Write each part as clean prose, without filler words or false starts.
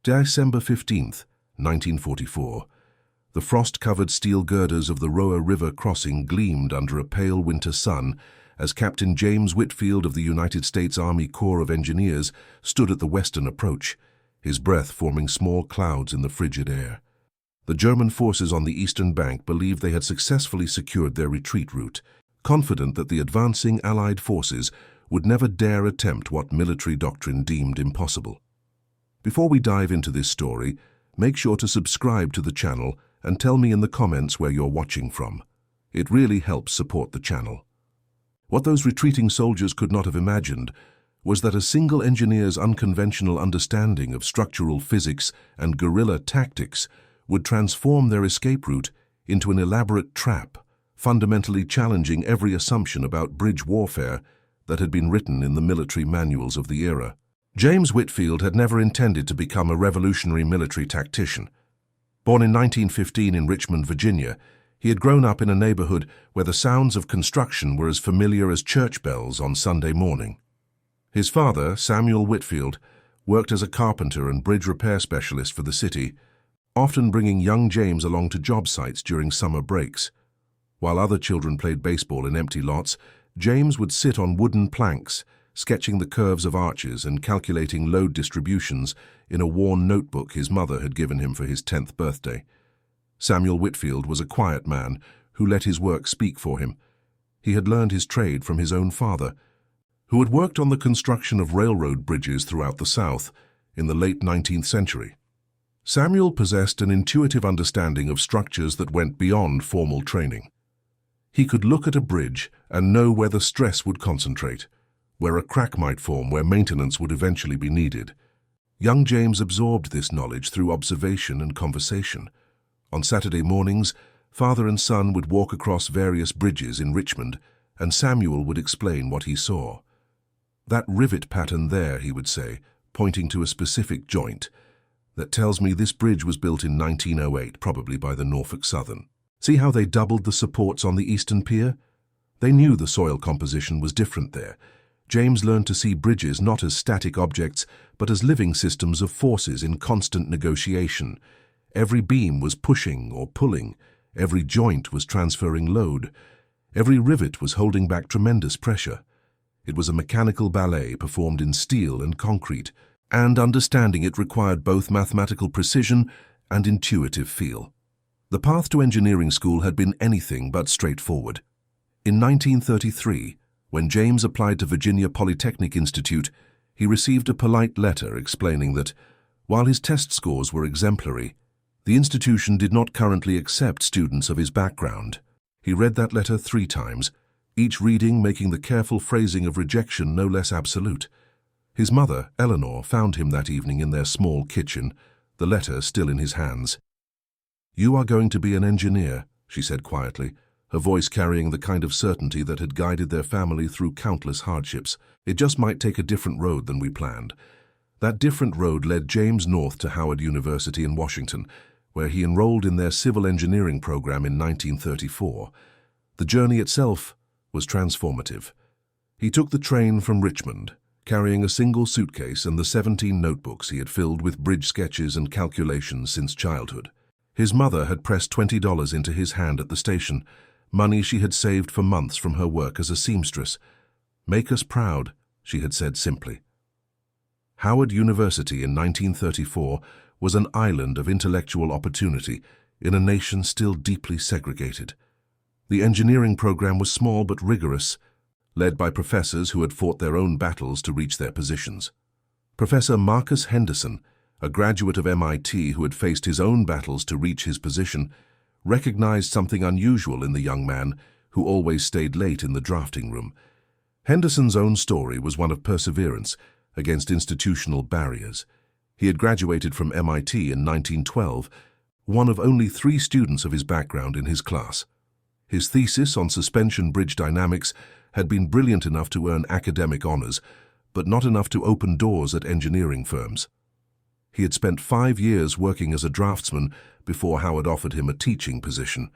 December 15th, 1944. The frost-covered steel girders of the Roa River crossing gleamed under a pale winter sun as Captain James Whitfield of the United States Army Corps of Engineers stood at the western approach, his breath forming small clouds in the frigid air. The German forces on the eastern bank believed they had successfully secured their retreat route, confident that the advancing Allied forces would never dare attempt what military doctrine deemed impossible. Before we dive into this story, make sure to subscribe to the channel and tell me in the comments where you're watching from. It really helps support the channel. What those retreating soldiers could not have imagined was that a single engineer's unconventional understanding of structural physics and guerrilla tactics would transform their escape route into an elaborate trap, fundamentally challenging every assumption about bridge warfare that had been written in the military manuals of the era. James Whitfield had never intended to become a revolutionary military tactician. Born in 1915 in Richmond, Virginia, he had grown up in a neighborhood where the sounds of construction were as familiar as church bells on Sunday morning. His father, Samuel Whitfield, worked as a carpenter and bridge repair specialist for the city, often bringing young James along to job sites during summer breaks. While other children played baseball in empty lots, James would sit on wooden planks, sketching the curves of arches and calculating load distributions in a worn notebook his mother had given him for his 10th birthday. Samuel Whitfield was a quiet man who let his work speak for him. He had learned his trade from his own father, who had worked on the construction of railroad bridges throughout the South in the late 19th century. Samuel possessed an intuitive understanding of structures that went beyond formal training. He could look at a bridge and know where the stress would concentrate, where a crack might form, where maintenance would eventually be needed. Young James absorbed this knowledge through observation and conversation. On Saturday mornings, father and son would walk across various bridges in Richmond, and Samuel would explain what he saw. "That rivet pattern there," he would say, pointing to a specific joint, "that tells me this bridge was built in 1908, probably by the Norfolk Southern. See how they doubled the supports on the eastern pier?" They knew the soil composition was different there. James learned to see bridges not as static objects, but as living systems of forces in constant negotiation. Every beam was pushing or pulling, every joint was transferring load, every rivet was holding back tremendous pressure. It was a mechanical ballet performed in steel and concrete, and understanding it required both mathematical precision and intuitive feel. The path to engineering school had been anything but straightforward. In 1933, when James applied to Virginia Polytechnic Institute, he received a polite letter explaining that, while his test scores were exemplary, the institution did not currently accept students of his background. He read that letter 3 times, each reading making the careful phrasing of rejection no less absolute. His mother, Eleanor, found him that evening in their small kitchen, the letter still in his hands. "You are going to be an engineer," she said quietly, her voice carrying the kind of certainty that had guided their family through countless hardships. "It just might take a different road than we planned." That different road led James north to Howard University in Washington, where he enrolled in their civil engineering program in 1934. The journey itself was transformative. He took the train from Richmond, carrying a single suitcase and the 17 notebooks he had filled with bridge sketches and calculations since childhood. His mother had pressed $20 into his hand at the station, money she had saved for months from her work as a seamstress. "Make us proud," she had said simply. Howard University in 1934 was an island of intellectual opportunity in a nation still deeply segregated. The engineering program was small but rigorous, led by professors who had fought their own battles to reach their positions. Professor Marcus Henderson, a graduate of MIT who had faced his own battles to reach his position, recognized something unusual in the young man who always stayed late in the drafting room. Henderson's own story was one of perseverance against institutional barriers. He had graduated from MIT in 1912, one of only 3 students of his background in his class. His thesis on suspension bridge dynamics had been brilliant enough to earn academic honors, but not enough to open doors at engineering firms. He had spent 5 years working as a draftsman before Howard offered him a teaching position.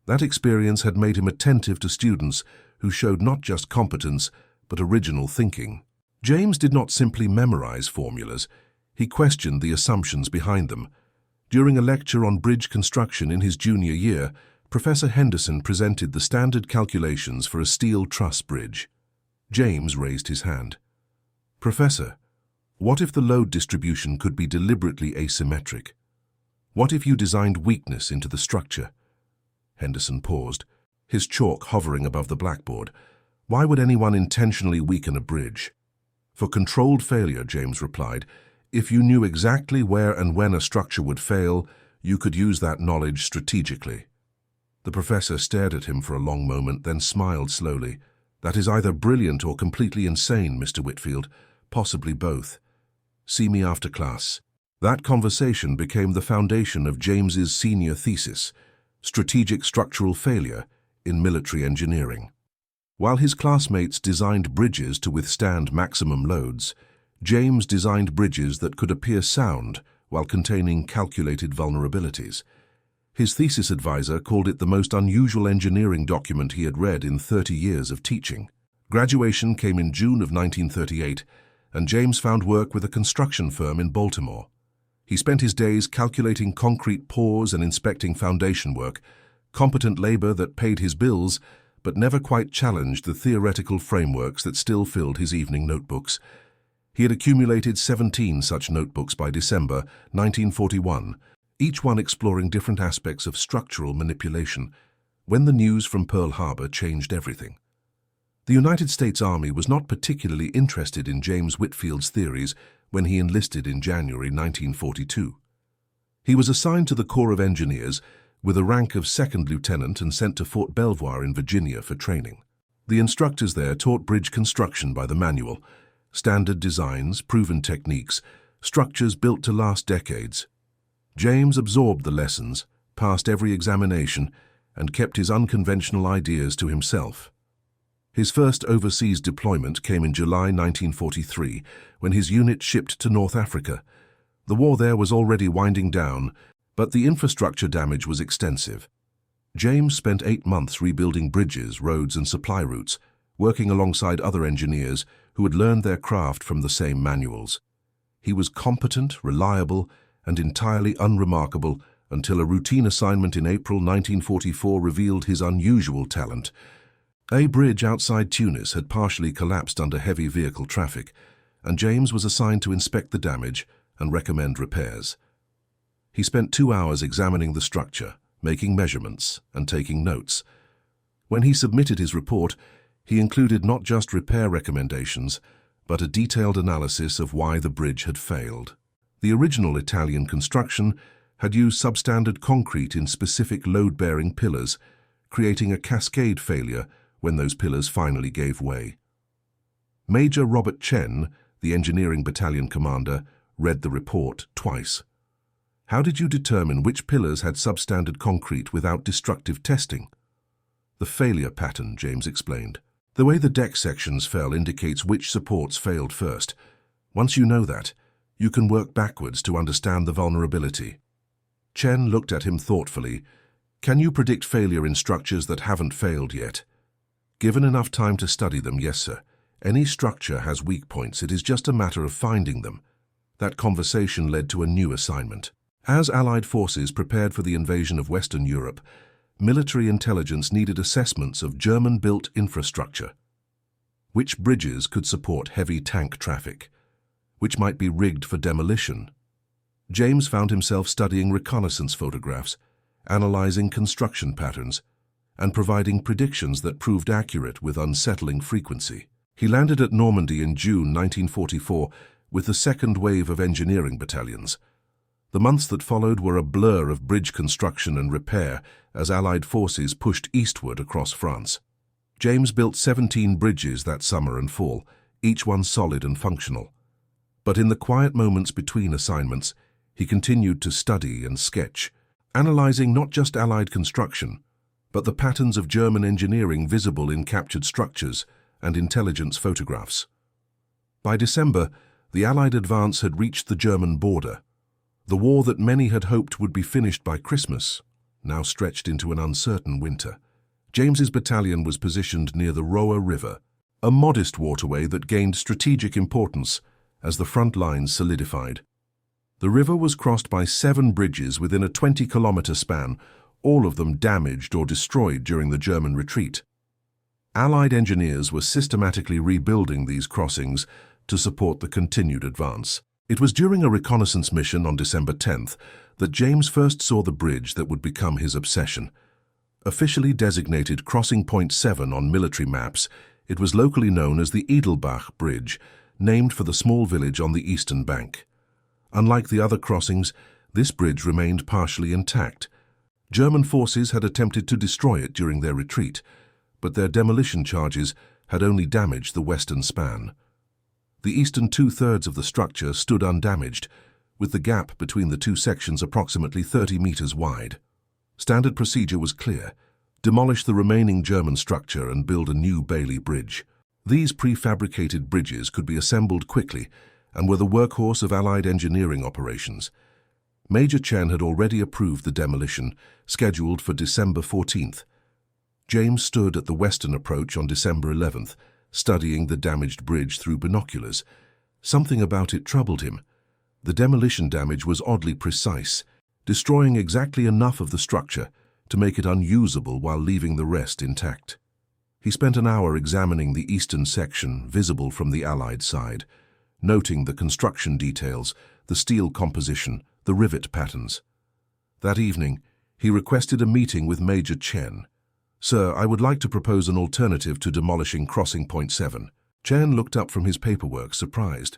That experience had made him attentive to students who showed not just competence, but original thinking. James did not simply memorize formulas. He questioned the assumptions behind them. During a lecture on bridge construction in his junior year, Professor Henderson presented the standard calculations for a steel truss bridge. James raised his hand. "Professor, what if the load distribution could be deliberately asymmetric? What if you designed weakness into the structure?" Henderson paused, his chalk hovering above the blackboard. "Why would anyone intentionally weaken a bridge?" "For controlled failure," James replied. "If you knew exactly where and when a structure would fail, you could use that knowledge strategically." The professor stared at him for a long moment, then smiled slowly. "That is either brilliant or completely insane, Mr. Whitfield, possibly both. See me after class." That conversation became the foundation of James's senior thesis, Strategic Structural Failure in Military Engineering. While his classmates designed bridges to withstand maximum loads, James designed bridges that could appear sound while containing calculated vulnerabilities. His thesis advisor called it the most unusual engineering document he had read in 30 years of teaching. Graduation came in June of 1938, and James found work with a construction firm in Baltimore. He spent his days calculating concrete pours and inspecting foundation work, competent labor that paid his bills, but never quite challenged the theoretical frameworks that still filled his evening notebooks. He had accumulated 17 such notebooks by December 1941, each one exploring different aspects of structural manipulation, when the news from Pearl Harbor changed everything. The United States Army was not particularly interested in James Whitfield's theories when he enlisted in January 1942. He was assigned to the Corps of Engineers with a rank of second lieutenant and sent to Fort Belvoir in Virginia for training. The instructors there taught bridge construction by the manual, standard designs, proven techniques, structures built to last decades. James absorbed the lessons, passed every examination, and kept his unconventional ideas to himself. His first overseas deployment came in July 1943, when his unit shipped to North Africa. The war there was already winding down, but the infrastructure damage was extensive. James spent 8 months rebuilding bridges, roads, and supply routes, working alongside other engineers who had learned their craft from the same manuals. He was competent, reliable, and entirely unremarkable until a routine assignment in April 1944 revealed his unusual talent. A bridge outside Tunis had partially collapsed under heavy vehicle traffic, and James was assigned to inspect the damage and recommend repairs. He spent 2 hours examining the structure, making measurements, and taking notes. When he submitted his report, he included not just repair recommendations, but a detailed analysis of why the bridge had failed. The original Italian construction had used substandard concrete in specific load-bearing pillars, creating a cascade failure when those pillars finally gave way. Major Robert Chen, the engineering battalion commander, read the report twice. "How did you determine which pillars had substandard concrete without destructive testing?" "The failure pattern," James explained. "The way the deck sections fell indicates which supports failed first. Once you know that, you can work backwards to understand the vulnerability." Chen looked at him thoughtfully. "Can you predict failure in structures that haven't failed yet?" "Given enough time to study them, yes, sir. Any structure has weak points. It is just a matter of finding them." That conversation led to a new assignment. As Allied forces prepared for the invasion of Western Europe, military intelligence needed assessments of German-built infrastructure. Which bridges could support heavy tank traffic? Which might be rigged for demolition? James found himself studying reconnaissance photographs, analyzing construction patterns, and providing predictions that proved accurate with unsettling frequency. He landed at Normandy in June 1944 with the second wave of engineering battalions. The months that followed were a blur of bridge construction and repair as Allied forces pushed eastward across France. James built 17 bridges that summer and fall, each one solid and functional. But in the quiet moments between assignments, he continued to study and sketch, analyzing not just Allied construction, but the patterns of German engineering visible in captured structures and intelligence photographs. By December, the Allied advance had reached the German border. The war that many had hoped would be finished by Christmas now stretched into an uncertain winter. James's battalion was positioned near the Roa River, a modest waterway that gained strategic importance as the front lines solidified. The river was crossed by 7 bridges within a 20-kilometer span, all of them damaged or destroyed during the German retreat. Allied engineers were systematically rebuilding these crossings to support the continued advance. It was during a reconnaissance mission on December 10th that James first saw the bridge that would become his obsession. Officially designated Crossing Point 7 on military maps, it was locally known as the Edelbach Bridge, named for the small village on the eastern bank. Unlike the other crossings, this bridge remained partially intact. German forces had attempted to destroy it during their retreat, but their demolition charges had only damaged the western span. The eastern 2/3 of the structure stood undamaged, with the gap between the two sections approximately 30 meters wide. Standard procedure was clear: demolish the remaining German structure and build a new Bailey Bridge. These prefabricated bridges could be assembled quickly and were the workhorse of Allied engineering operations. Major Chen had already approved the demolition, scheduled for December 14th. James stood at the western approach on December 11th, studying the damaged bridge through binoculars. Something about it troubled him. The demolition damage was oddly precise, destroying exactly enough of the structure to make it unusable while leaving the rest intact. He spent an hour examining the eastern section visible from the Allied side, noting the construction details, the steel composition, the rivet patterns. That evening, he requested a meeting with Major Chen. "Sir, I would like to propose an alternative to demolishing Crossing Point 7. Chen looked up from his paperwork, surprised.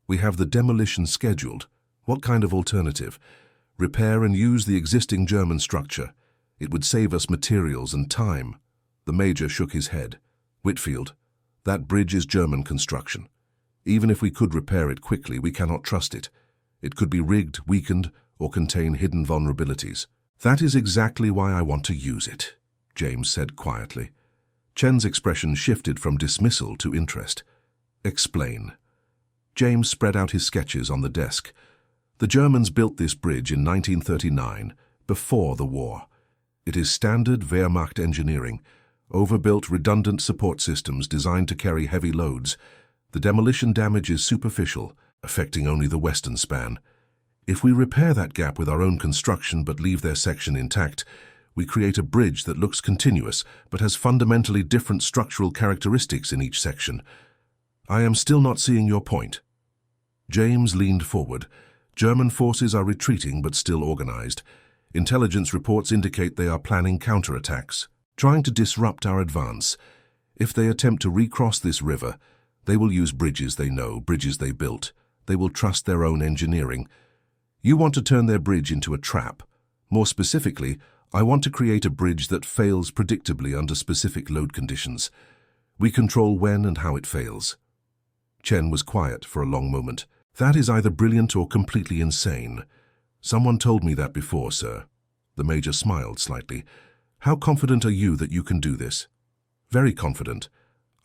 "We have the demolition scheduled. What kind of alternative?" "Repair and use the existing German structure. It would save us materials and time." The Major shook his head. "Whitfield, that bridge is German construction. Even if we could repair it quickly, we cannot trust it. It could be rigged, weakened, or contain hidden vulnerabilities." "That is exactly why I want to use it," James said quietly. Chen's expression shifted from dismissal to interest. "Explain." James spread out his sketches on the desk. "The Germans built this bridge in 1939, before the war. It is standard Wehrmacht engineering, overbuilt redundant support systems designed to carry heavy loads. The demolition damage is superficial, affecting only the western span. If we repair that gap with our own construction but leave their section intact, we create a bridge that looks continuous but has fundamentally different structural characteristics in each section. I am still not seeing your point." James leaned forward. "German forces are retreating but still organized. Intelligence reports indicate they are planning counterattacks, trying to disrupt our advance. If they attempt to recross this river, they will use bridges they know, bridges they built. They will trust their own engineering. You want to turn their bridge into a trap. More specifically, I want to create a bridge that fails predictably under specific load conditions. We control when and how it fails." Chen was quiet for a long moment. "That is either brilliant or completely insane. Someone told me that before, sir." The Major smiled slightly. "How confident are you that you can do this?" "Very confident.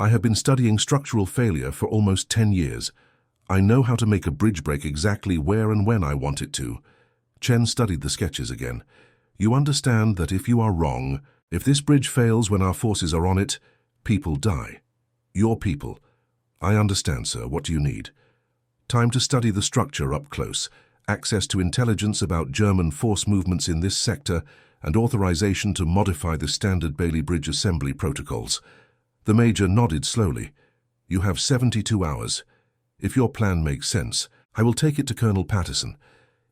I have been studying structural failure for almost 10 years. I know how to make a bridge break exactly where and when I want it to." Chen studied the sketches again. "You understand that if you are wrong, if this bridge fails when our forces are on it, people die. Your people. I understand, sir. What do you need?" "Time to study the structure up close, access to intelligence about German force movements in this sector, and authorization to modify the standard Bailey Bridge assembly protocols." The Major nodded slowly. "You have 72 hours. If your plan makes sense, I will take it to Colonel Patterson.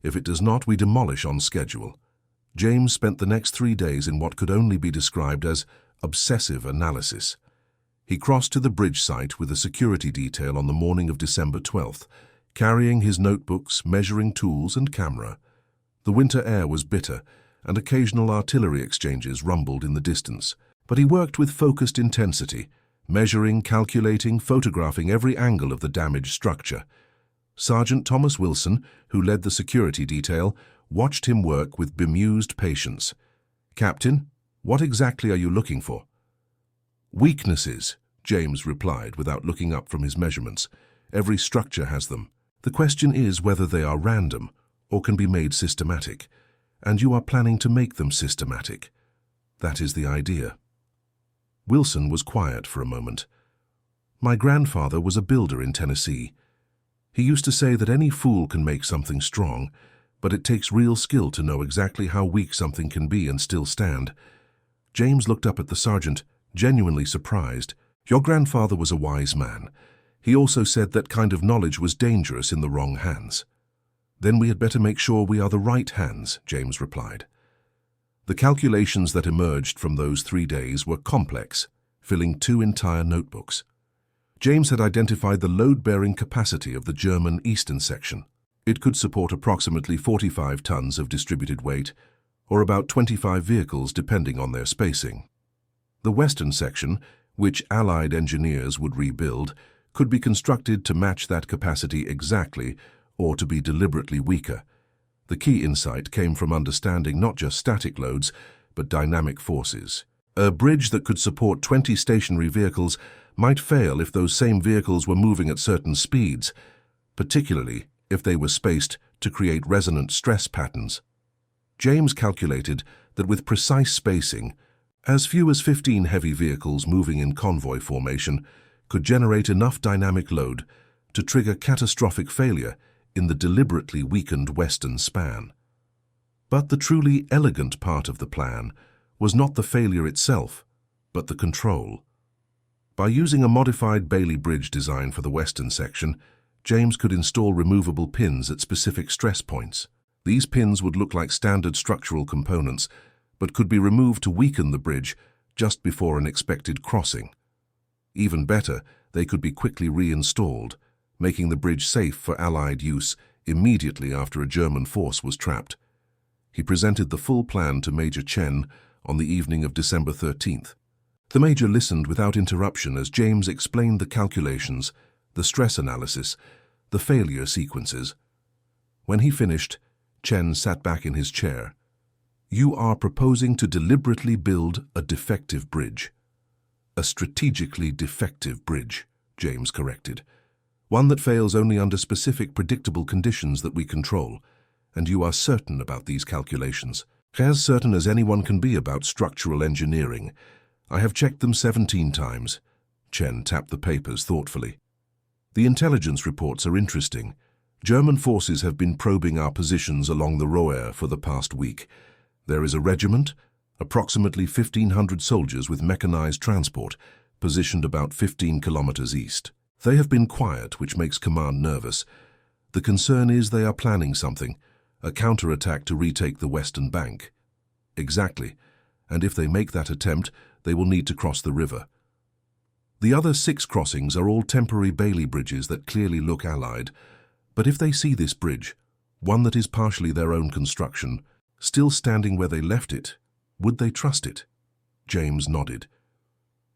If it does not, we demolish on schedule." James spent the next 3 days in what could only be described as obsessive analysis. He crossed to the bridge site with a security detail on the morning of December 12th, carrying his notebooks, measuring tools, and camera. The winter air was bitter, and occasional artillery exchanges rumbled in the distance. But he worked with focused intensity, measuring, calculating, photographing every angle of the damaged structure. Sergeant Thomas Wilson, who led the security detail, watched him work with bemused patience. "Captain, what exactly are you looking for?" "Weaknesses," James replied without looking up from his measurements. "Every structure has them. The question is whether they are random or can be made systematic. And you are planning to make them systematic. That is the idea." Wilson was quiet for a moment. "My grandfather was a builder in Tennessee. He used to say that any fool can make something strong, but it takes real skill to know exactly how weak something can be and still stand. James looked up at the sergeant, genuinely surprised. Your grandfather was a wise man. He also said that kind of knowledge was dangerous in the wrong hands. Then we had better make sure we are the right hands, James replied. The calculations that emerged from those 3 days were complex, filling 2 entire notebooks. James had identified the load-bearing capacity of the German eastern section. It could support approximately 45 tons of distributed weight, or about 25 vehicles depending on their spacing. The western section, which Allied engineers would rebuild, could be constructed to match that capacity exactly or to be deliberately weaker. The key insight came from understanding not just static loads, but dynamic forces. A bridge that could support 20 stationary vehicles might fail if those same vehicles were moving at certain speeds, particularly if they were spaced to create resonant stress patterns. James calculated that with precise spacing, as few as 15 heavy vehicles moving in convoy formation could generate enough dynamic load to trigger catastrophic failure in the deliberately weakened western span. But the truly elegant part of the plan was not the failure itself, but the control. By using a modified Bailey bridge design for the western section, James could install removable pins at specific stress points. These pins would look like standard structural components, but could be removed to weaken the bridge just before an expected crossing. Even better, they could be quickly reinstalled, making the bridge safe for Allied use immediately after a German force was trapped. He presented the full plan to Major Chen on the evening of December 13th. The Major listened without interruption as James explained the calculations, the stress analysis, the failure sequences. When he finished, Chen sat back in his chair. You are proposing to deliberately build a defective bridge. A strategically defective bridge, James corrected. One that fails only under specific predictable conditions that we control. And you are certain about these calculations. As certain as anyone can be about structural engineering. I have checked them 17 times. Chen tapped the papers thoughtfully. The intelligence reports are interesting. German forces have been probing our positions along the Roer for the past week. There is a regiment, approximately 1,500 soldiers with mechanized transport, positioned about 15 kilometers east. They have been quiet, which makes command nervous. The concern is they are planning something, a counterattack to retake the western bank. Exactly, and if they make that attempt, they will need to cross the river. The other 6 crossings are all temporary Bailey bridges that clearly look Allied, but if they see this bridge, one that is partially their own construction, still standing where they left it, would they trust it? James nodded.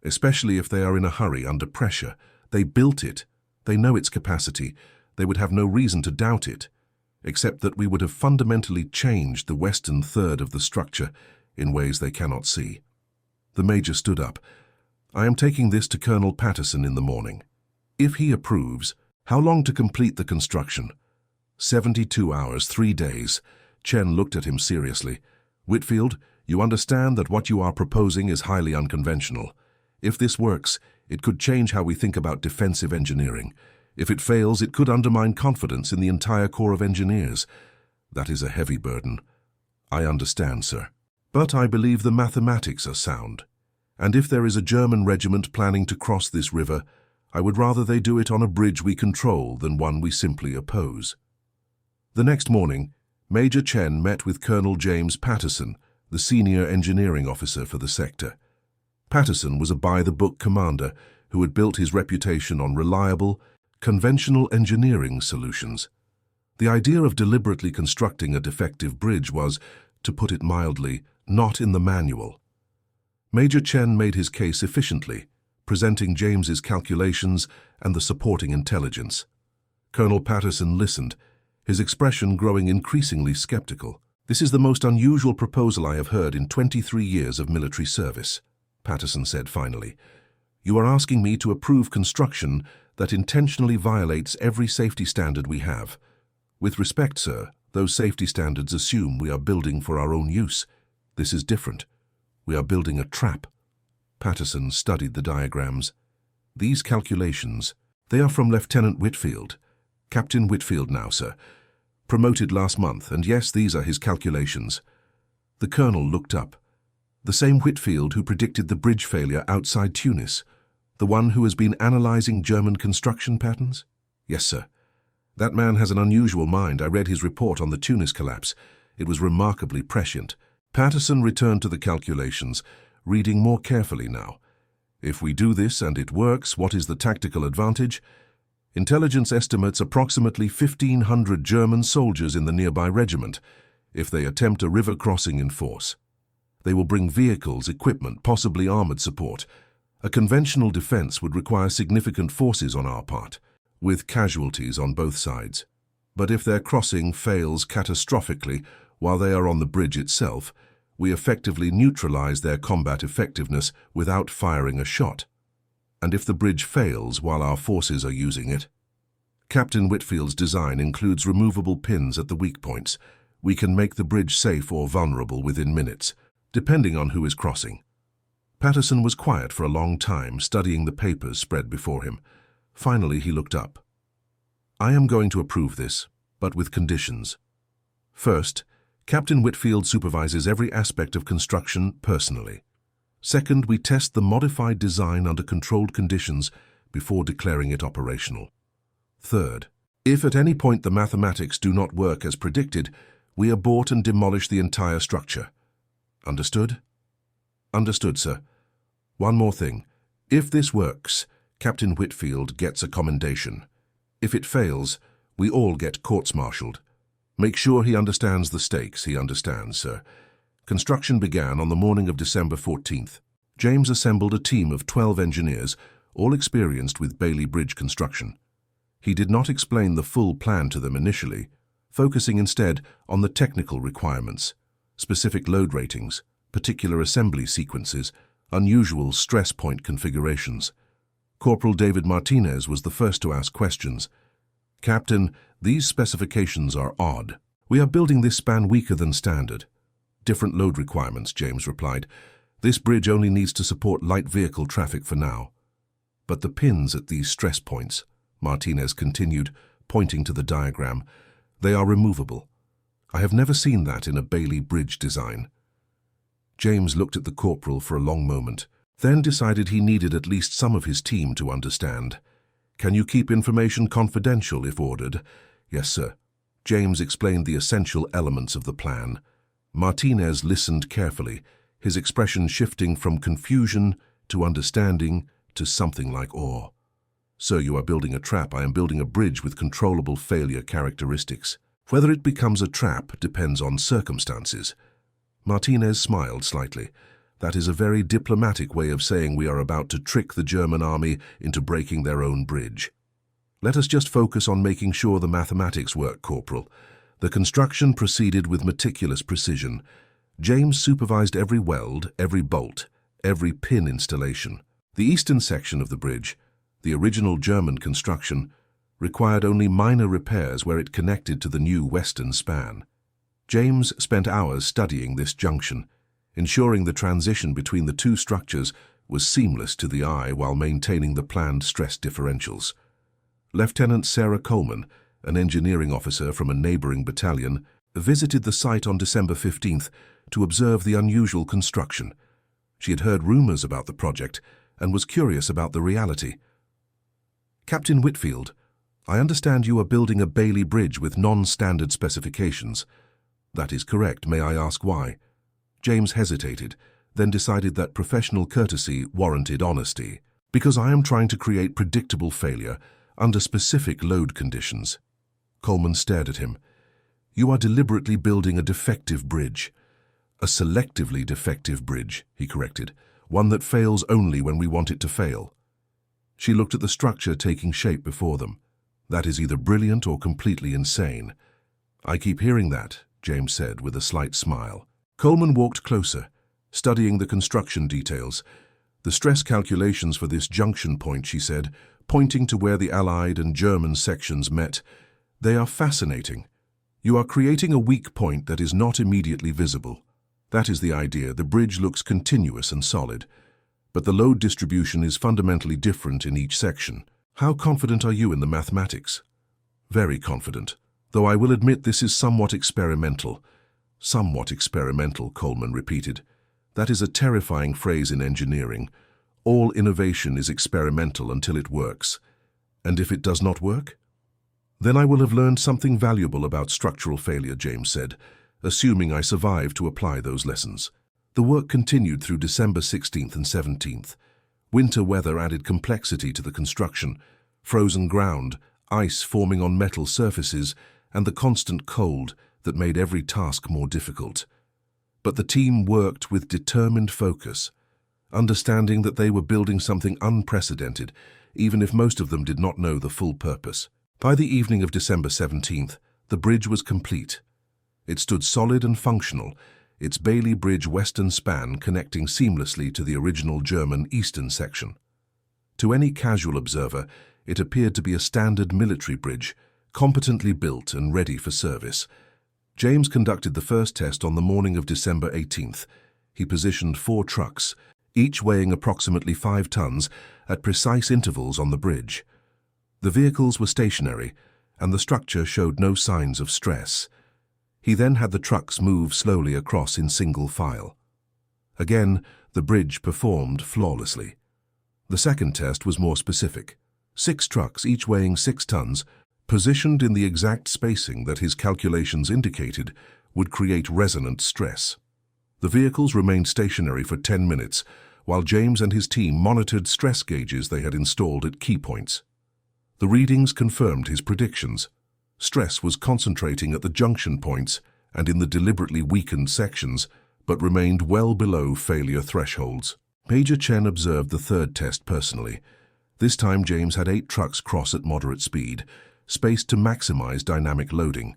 Especially if they are in a hurry, under pressure. They built it. They know its capacity. They would have no reason to doubt it, except that we would have fundamentally changed the western third of the structure in ways they cannot see. The Major stood up. I am taking this to Colonel Patterson in the morning. If he approves, how long to complete the construction? 72 hours, 3 days. Chen looked at him seriously. Whitfield, you understand that what you are proposing is highly unconventional. If this works, it could change how we think about defensive engineering. If it fails, it could undermine confidence in the entire Corps of Engineers. That is a heavy burden. I understand, sir. But I believe the mathematics are sound. And if there is a German regiment planning to cross this river, I would rather they do it on a bridge we control than one we simply oppose. The next morning, Major Chen met with Colonel James Patterson, the senior engineering officer for the sector. Patterson was a by-the-book commander who had built his reputation on reliable, conventional engineering solutions. The idea of deliberately constructing a defective bridge was, to put it mildly, not in the manual. Major Chen made his case efficiently, presenting James's calculations and the supporting intelligence. Colonel Patterson listened, his expression growing increasingly skeptical. This is the most unusual proposal I have heard in 23 years of military service, Patterson said finally. You are asking me to approve construction that intentionally violates every safety standard we have. With respect, sir, those safety standards assume we are building for our own use. This is different. We are building a trap. Patterson studied the diagrams. These calculations, they are from Lieutenant Whitfield. Captain Whitfield now, sir. Promoted last month, and yes, these are his calculations. The colonel looked up. The same Whitfield who predicted the bridge failure outside Tunis. The one who has been analyzing German construction patterns? Yes, sir. That man has an unusual mind. I read his report on the Tunis collapse. It was remarkably prescient. Patterson returned to the calculations, reading more carefully now. If we do this and it works, what is the tactical advantage? Intelligence estimates approximately 1,500 German soldiers in the nearby regiment if they attempt a river crossing in force. They will bring vehicles, equipment, possibly armored support. A conventional defense would require significant forces on our part, with casualties on both sides. But if their crossing fails catastrophically while they are on the bridge itself, we effectively neutralize their combat effectiveness without firing a shot. And if the bridge fails while our forces are using it? Captain Whitfield's design includes removable pins at the weak points. We can make the bridge safe or vulnerable within minutes, depending on who is crossing. Patterson was quiet for a long time, studying the papers spread before him. Finally, he looked up. I am going to approve this, but with conditions. First, Captain Whitfield supervises every aspect of construction personally. Second, we test the modified design under controlled conditions before declaring it operational. Third, if at any point the mathematics do not work as predicted, we abort and demolish the entire structure. Understood? Understood, sir. One more thing. If this works, Captain Whitfield gets a commendation. If it fails, we all get courts-martialed. Make sure he understands the stakes. He understands, sir. Construction began on the morning of December 14th. James assembled a team of 12 engineers, all experienced with Bailey Bridge construction. He did not explain the full plan to them initially, focusing instead on the technical requirements, specific load ratings, particular assembly sequences, unusual stress point configurations. Corporal David Martinez was the first to ask questions. Captain, these specifications are odd. We are building this span weaker than standard. Different load requirements, James replied. This bridge only needs to support light vehicle traffic for now. But the pins at these stress points, Martinez continued, pointing to the diagram, they are removable. I have never seen that in a Bailey Bridge design. James looked at the corporal for a long moment, then decided he needed at least some of his team to understand. Can you keep information confidential if ordered? Yes, sir. James explained the essential elements of the plan. Martinez listened carefully, his expression shifting from confusion to understanding to something like awe. Sir, you are building a trap. I am building a bridge with controllable failure characteristics. Whether it becomes a trap depends on circumstances. Martinez smiled slightly. That is a very diplomatic way of saying we are about to trick the German army into breaking their own bridge. Let us just focus on making sure the mathematics work, Corporal. The construction proceeded with meticulous precision. James supervised every weld, every bolt, every pin installation. The eastern section of the bridge, the original German construction, required only minor repairs where it connected to the new western span. James spent hours studying this junction, ensuring the transition between the two structures was seamless to the eye while maintaining the planned stress differentials. Lieutenant Sarah Coleman, an engineering officer from a neighboring battalion, visited the site on December 15th to observe the unusual construction. She had heard rumors about the project and was curious about the reality. Captain Whitfield, I understand you are building a Bailey Bridge with non-standard specifications. That is correct. May I ask why? James hesitated, then decided that professional courtesy warranted honesty. Because I am trying to create predictable failure under specific load conditions. Coleman stared at him. You are deliberately building a defective bridge. A selectively defective bridge, he corrected. One that fails only when we want it to fail. She looked at the structure taking shape before them. That is either brilliant or completely insane. I keep hearing that, James said with a slight smile. Coleman walked closer, studying the construction details. The stress calculations for this junction point, she said, pointing to where the Allied and German sections met. They are fascinating. You are creating a weak point that is not immediately visible. That is the idea. The bridge looks continuous and solid, but the load distribution is fundamentally different in each section. How confident are you in the mathematics? Very confident, though I will admit this is somewhat experimental. Somewhat experimental, Coleman repeated. That is a terrifying phrase in engineering. All innovation is experimental until it works. And if it does not work? Then I will have learned something valuable about structural failure, James said, assuming I survived to apply those lessons. The work continued through December 16th and 17th. Winter weather added complexity to the construction. Frozen ground, ice forming on metal surfaces, and the constant cold that made every task more difficult. But the team worked with determined focus, understanding that they were building something unprecedented, even if most of them did not know the full purpose. By the evening of December 17th, the bridge was complete. It stood solid and functional, its Bailey Bridge western span connecting seamlessly to the original German eastern section. To any casual observer, it appeared to be a standard military bridge, competently built and ready for service. James conducted the first test on the morning of December 18th. He positioned 4 trucks, each weighing approximately 5 tons, at precise intervals on the bridge. The vehicles were stationary, and the structure showed no signs of stress. He then had the trucks move slowly across in single file. Again, the bridge performed flawlessly. The second test was more specific. 6 trucks, each weighing 6 tons, positioned in the exact spacing that his calculations indicated would create resonant stress. The vehicles remained stationary for 10 minutes, while James and his team monitored stress gauges they had installed at key points. The readings confirmed his predictions. Stress was concentrating at the junction points and in the deliberately weakened sections, but remained well below failure thresholds. Major Chen observed the third test personally. This time James had 8 trucks cross at moderate speed, spaced to maximize dynamic loading.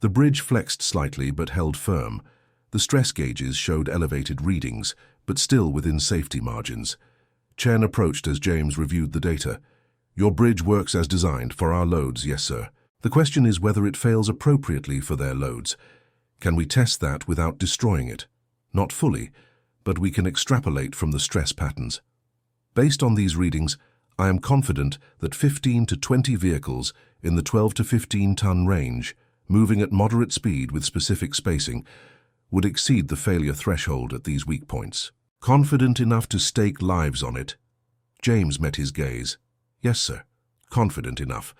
The bridge flexed slightly but held firm. The stress gauges showed elevated readings, but still within safety margins. Chen approached as James reviewed the data. "Your bridge works as designed for our loads, yes, sir. The question is whether it fails appropriately for their loads. Can we test that without destroying it? Not fully, but we can extrapolate from the stress patterns. Based on these readings, I am confident that 15 to 20 vehicles in the 12 to 15-ton range, moving at moderate speed with specific spacing, would exceed the failure threshold at these weak points. Confident enough to stake lives on it?" James met his gaze. "Yes, sir. Confident enough.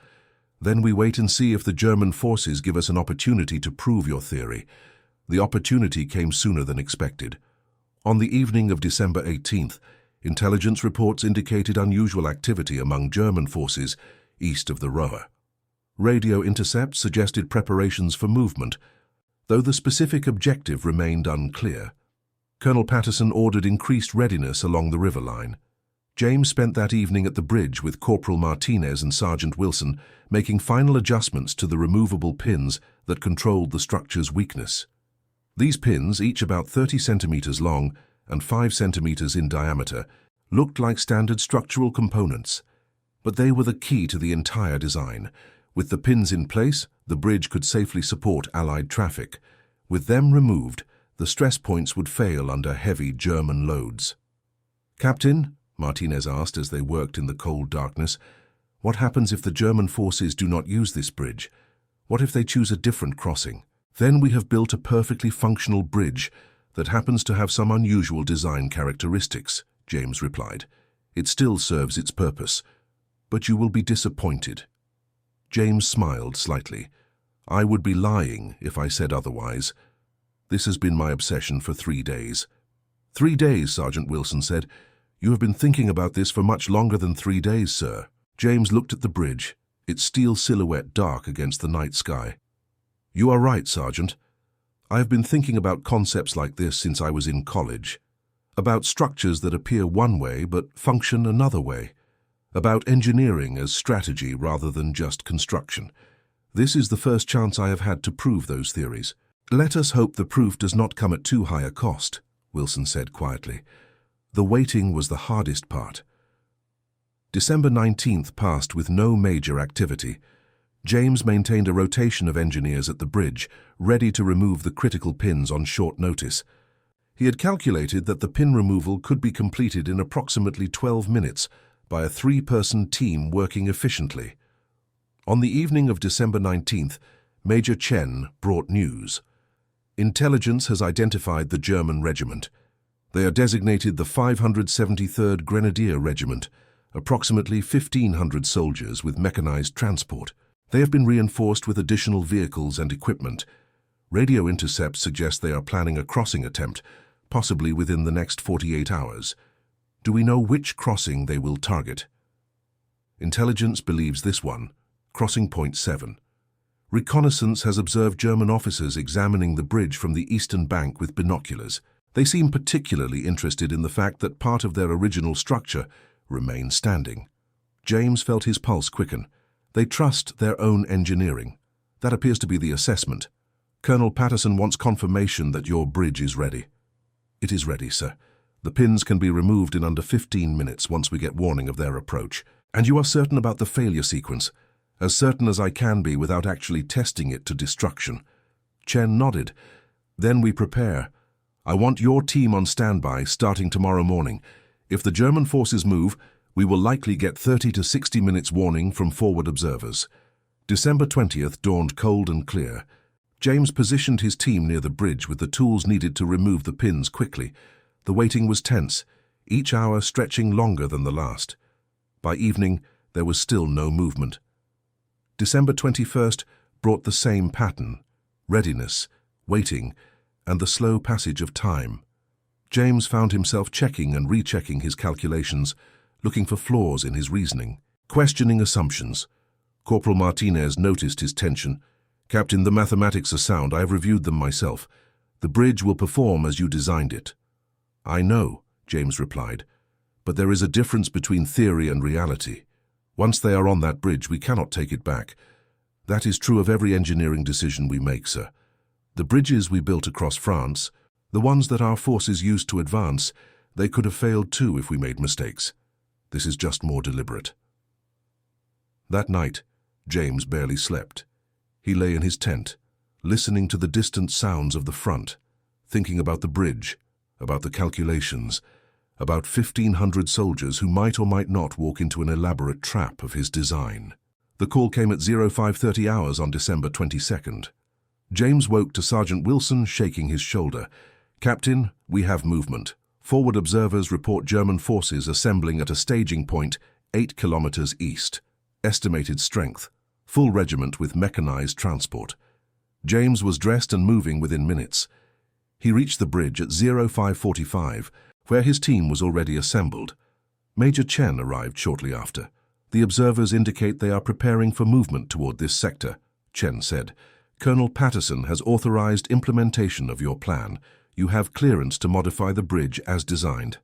Then we wait and see if the German forces give us an opportunity to prove your theory." The opportunity came sooner than expected. On the evening of December 18th, intelligence reports indicated unusual activity among German forces east of the Ruhr. Radio intercepts suggested preparations for movement, though the specific objective remained unclear. Colonel Patterson ordered increased readiness along the river line. James spent that evening at the bridge with Corporal Martinez and Sergeant Wilson, making final adjustments to the removable pins that controlled the structure's weakness. These pins, each about 30 centimeters long and 5 centimeters in diameter, looked like standard structural components. But they were the key to the entire design. With the pins in place, the bridge could safely support Allied traffic. With them removed, the stress points would fail under heavy German loads. "Captain," Martinez asked as they worked in the cold darkness, "what happens if the German forces do not use this bridge? What if they choose a different crossing? Then we have built a perfectly functional bridge that happens to have some unusual design characteristics," James replied. "It still serves its purpose, but you will be disappointed." James smiled slightly. "I would be lying if I said otherwise. This has been my obsession for 3 days. 3 days, Sergeant Wilson said. "You have been thinking about this for much longer than 3 days, sir." James looked at the bridge, its steel silhouette dark against the night sky. "You are right, Sergeant. I have been thinking about concepts like this since I was in college. About structures that appear one way but function another way. About engineering as strategy rather than just construction. This is the first chance I have had to prove those theories." "Let us hope the proof does not come at too high a cost," Wilson said quietly. "The waiting was the hardest part." December 19th passed with no major activity. James maintained a rotation of engineers at the bridge, ready to remove the critical pins on short notice. He had calculated that the pin removal could be completed in approximately 12 minutes by a 3-person team working efficiently. On the evening of December 19th, Major Chen brought news. Intelligence has identified the German regiment. They are designated the 573rd Grenadier Regiment, approximately 1,500 soldiers with mechanized transport. They have been reinforced with additional vehicles and equipment. Radio intercepts suggest they are planning a crossing attempt, possibly within the next 48 hours. Do we know which crossing they will target? Intelligence believes this one, crossing point 7. Reconnaissance has observed German officers examining the bridge from the eastern bank with binoculars. They seem particularly interested in the fact that part of their original structure remains standing. James felt his pulse quicken. They trust their own engineering. That appears to be the assessment. Colonel Patterson wants confirmation that your bridge is ready. It is ready, sir. The pins can be removed in under 15 minutes once we get warning of their approach. And you are certain about the failure sequence? As certain as I can be without actually testing it to destruction. Chen nodded. Then we prepare. I want your team on standby starting tomorrow morning. If the German forces move, we will likely get 30 to 60 minutes warning from forward observers. December 20th dawned cold and clear. James positioned his team near the bridge with the tools needed to remove the pins quickly. The waiting was tense, each hour stretching longer than the last. By evening, there was still no movement. December 21st brought the same pattern: readiness, waiting, and the slow passage of time. James found himself checking and rechecking his calculations, looking for flaws in his reasoning, questioning assumptions. Corporal Martinez noticed his tension. Captain, the mathematics are sound. I have reviewed them myself. The bridge will perform as you designed it. I know, James replied, but there is a difference between theory and reality. Once they are on that bridge, we cannot take it back. That is true of every engineering decision we make, sir. The bridges we built across France, the ones that our forces used to advance, they could have failed too if we made mistakes. This is just more deliberate. That night, James barely slept. He lay in his tent, listening to the distant sounds of the front, thinking about the bridge, about the calculations, about 1,500 soldiers who might or might not walk into an elaborate trap of his design. The call came at 0530 hours on December 22nd. James woke to Sergeant Wilson shaking his shoulder. Captain, we have movement. Forward observers report German forces assembling at a staging point 8 kilometers east. Estimated strength, full regiment with mechanized transport. James was dressed and moving within minutes. He reached the bridge at 0545, where his team was already assembled. Major Chen arrived shortly after. The observers indicate they are preparing for movement toward this sector, Chen said. Colonel Patterson has authorized implementation of your plan. You have clearance to modify the bridge as designed.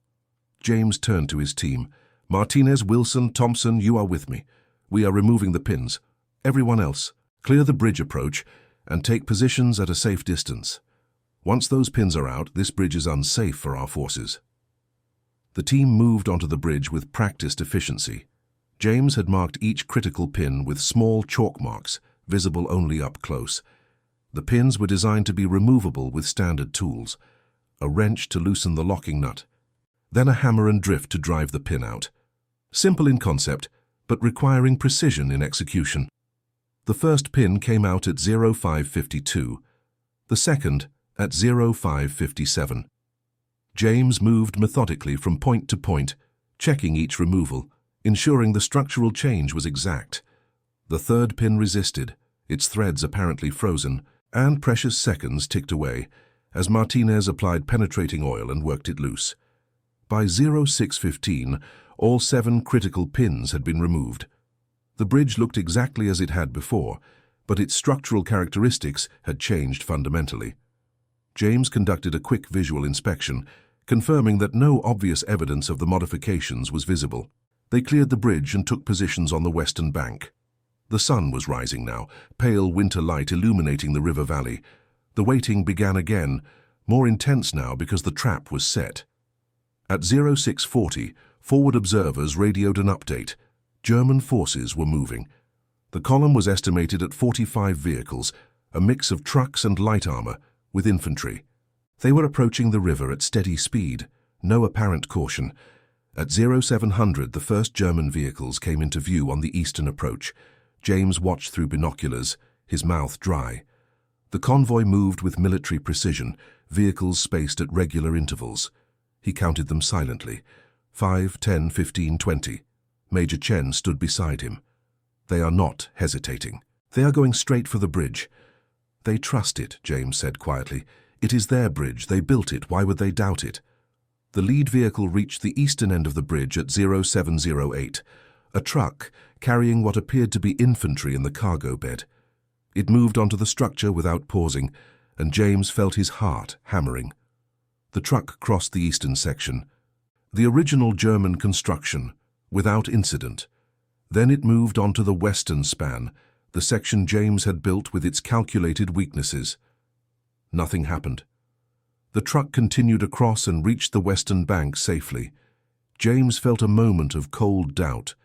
James turned to his team. Martinez, Wilson, Thompson, you are with me. We are removing the pins. Everyone else, clear the bridge approach and take positions at a safe distance. Once those pins are out, this bridge is unsafe for our forces. The team moved onto the bridge with practiced efficiency. James had marked each critical pin with small chalk marks, visible only up close. The pins were designed to be removable with standard tools. A wrench to loosen the locking nut, then a hammer and drift to drive the pin out. Simple in concept, but requiring precision in execution. The first pin came out at 0552, the second at 0557. James moved methodically from point to point, checking each removal, ensuring the structural change was exact. The third pin resisted, its threads apparently frozen, and precious seconds ticked away as Martinez applied penetrating oil and worked it loose. By 0615, all 7 critical pins had been removed. The bridge looked exactly as it had before, but its structural characteristics had changed fundamentally. James conducted a quick visual inspection, confirming that no obvious evidence of the modifications was visible. They cleared the bridge and took positions on the western bank. The sun was rising now, pale winter light illuminating the river valley. The waiting began again, more intense now because the trap was set. At 0640, forward observers radioed an update. German forces were moving. The column was estimated at 45 vehicles, a mix of trucks and light armor, with infantry. They were approaching the river at steady speed, no apparent caution. At 0700, the first German vehicles came into view on the eastern approach. James watched through binoculars, his mouth dry. The convoy moved with military precision, vehicles spaced at regular intervals. He counted them silently. 5, 10, 15, 20. Major Chen stood beside him. They are not hesitating. They are going straight for the bridge. They trust it, James said quietly. It is their bridge. They built it. Why would they doubt it? The lead vehicle reached the eastern end of the bridge at 0708. A truck carrying what appeared to be infantry in the cargo bed. It moved onto the structure without pausing, and James felt his heart hammering. The truck crossed the eastern section. The original German construction, without incident. Then it moved onto the western span, the section James had built with its calculated weaknesses. Nothing happened. The truck continued across and reached the western bank safely. James felt a moment of cold doubt.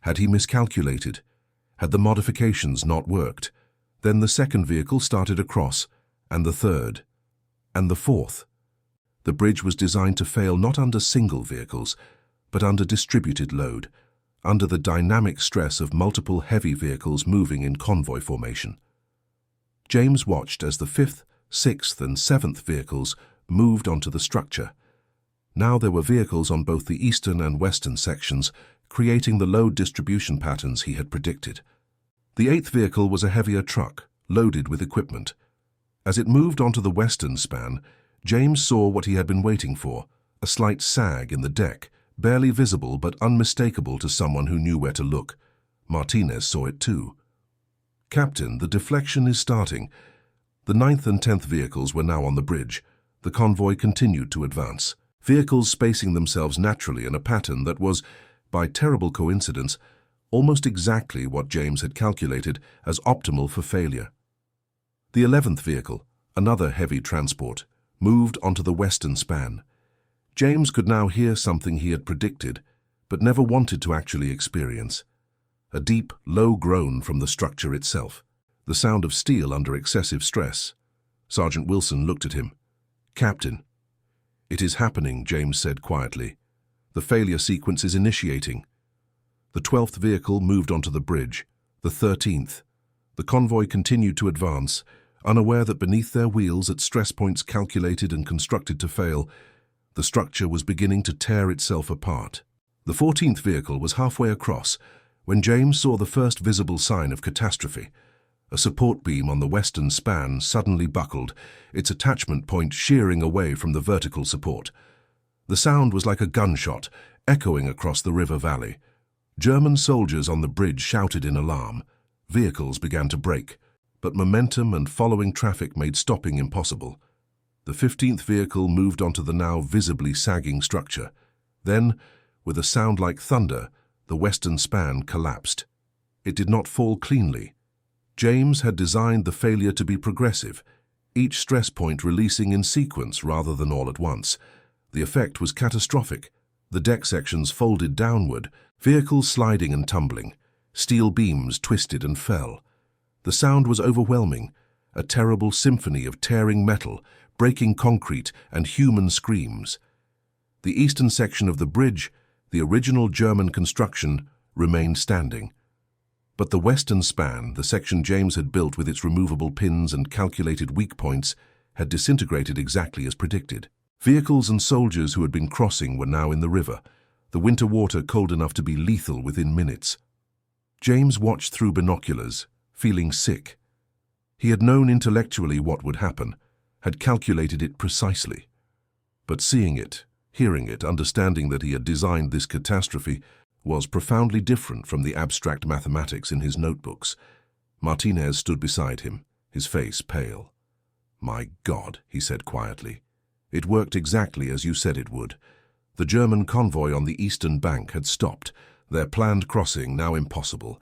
Had he miscalculated? Had the modifications not worked? Then the second vehicle started across, and the third, and the fourth. The bridge was designed to fail not under single vehicles, but under distributed load, under the dynamic stress of multiple heavy vehicles moving in convoy formation. James watched as the fifth, sixth, and seventh vehicles moved onto the structure. Now there were vehicles on both the eastern and western sections, creating the load distribution patterns he had predicted. The eighth vehicle was a heavier truck, loaded with equipment. As it moved onto the western span, James saw what he had been waiting for, a slight sag in the deck, barely visible but unmistakable to someone who knew where to look. Martinez saw it too. "Captain, the deflection is starting." The ninth and 10th vehicles were now on the bridge. The convoy continued to advance, vehicles spacing themselves naturally in a pattern that was, by terrible coincidence, almost exactly what James had calculated as optimal for failure. The 11th vehicle, another heavy transport, moved onto the western span. James could now hear something he had predicted, but never wanted to actually experience. A deep, low groan from the structure itself, the sound of steel under excessive stress. Sergeant Wilson looked at him. "Captain." "It is happening," James said quietly. "The failure sequence is initiating." The 12th vehicle moved onto the bridge, the 13th. The convoy continued to advance, unaware that beneath their wheels, at stress points calculated and constructed to fail, the structure was beginning to tear itself apart. The 14th vehicle was halfway across when James saw the first visible sign of catastrophe. A support beam on the western span suddenly buckled, its attachment point shearing away from the vertical support. The sound was like a gunshot, echoing across the river valley. German soldiers on the bridge shouted in alarm. Vehicles began to brake, but momentum and following traffic made stopping impossible. The 15th vehicle moved onto the now visibly sagging structure. Then, with a sound like thunder, the western span collapsed. It did not fall cleanly. James had designed the failure to be progressive, each stress point releasing in sequence rather than all at once. The effect was catastrophic. The deck sections folded downward, vehicles sliding and tumbling. Steel beams twisted and fell. The sound was overwhelming, a terrible symphony of tearing metal, breaking concrete, and human screams. The eastern section of the bridge, the original German construction, remained standing. But the western span, the section James had built with its removable pins and calculated weak points, had disintegrated exactly as predicted. Vehicles and soldiers who had been crossing were now in the river, the winter water cold enough to be lethal within minutes. James watched through binoculars, feeling sick. He had known intellectually what would happen, had calculated it precisely. But seeing it, hearing it, understanding that he had designed this catastrophe was profoundly different from the abstract mathematics in his notebooks. Martinez stood beside him, his face pale. "My God," he said quietly. "It worked exactly as you said it would. The German convoy on the eastern bank had stopped, their planned crossing now impossible."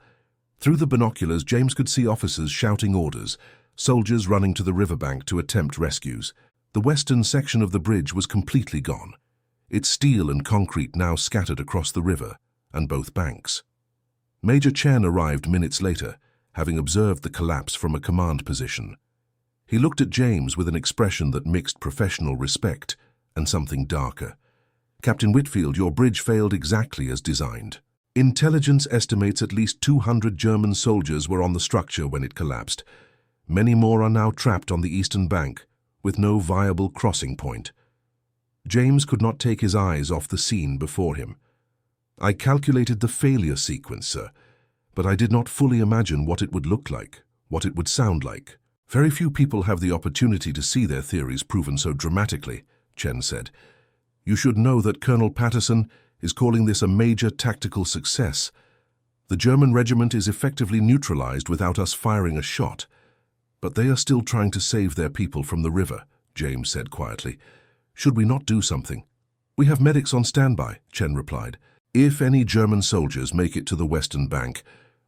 Through the binoculars, James could see officers shouting orders, soldiers running to the riverbank to attempt rescues. The western section of the bridge was completely gone, its steel and concrete now scattered across the river and both banks. Major Chen arrived minutes later, having observed the collapse from a command position. He looked at James with an expression that mixed professional respect and something darker. "Captain Whitfield, your bridge failed exactly as designed." Intelligence estimates at least 200 German soldiers were on the structure when it collapsed. Many more are now trapped on the eastern bank, with no viable crossing point. James could not take his eyes off the scene before him. I calculated the failure sequence, sir, but I did not fully imagine what it would look like, what it would sound like. Very few people have the opportunity to see their theories proven so dramatically, Chen said. You should know that Colonel Patterson is calling this a major tactical success. The German regiment is effectively neutralized without us firing a shot. But they are still trying to save their people from the river, James said quietly. Should we not do something? We have medics on standby, Chen replied. If any German soldiers make it to the western bank,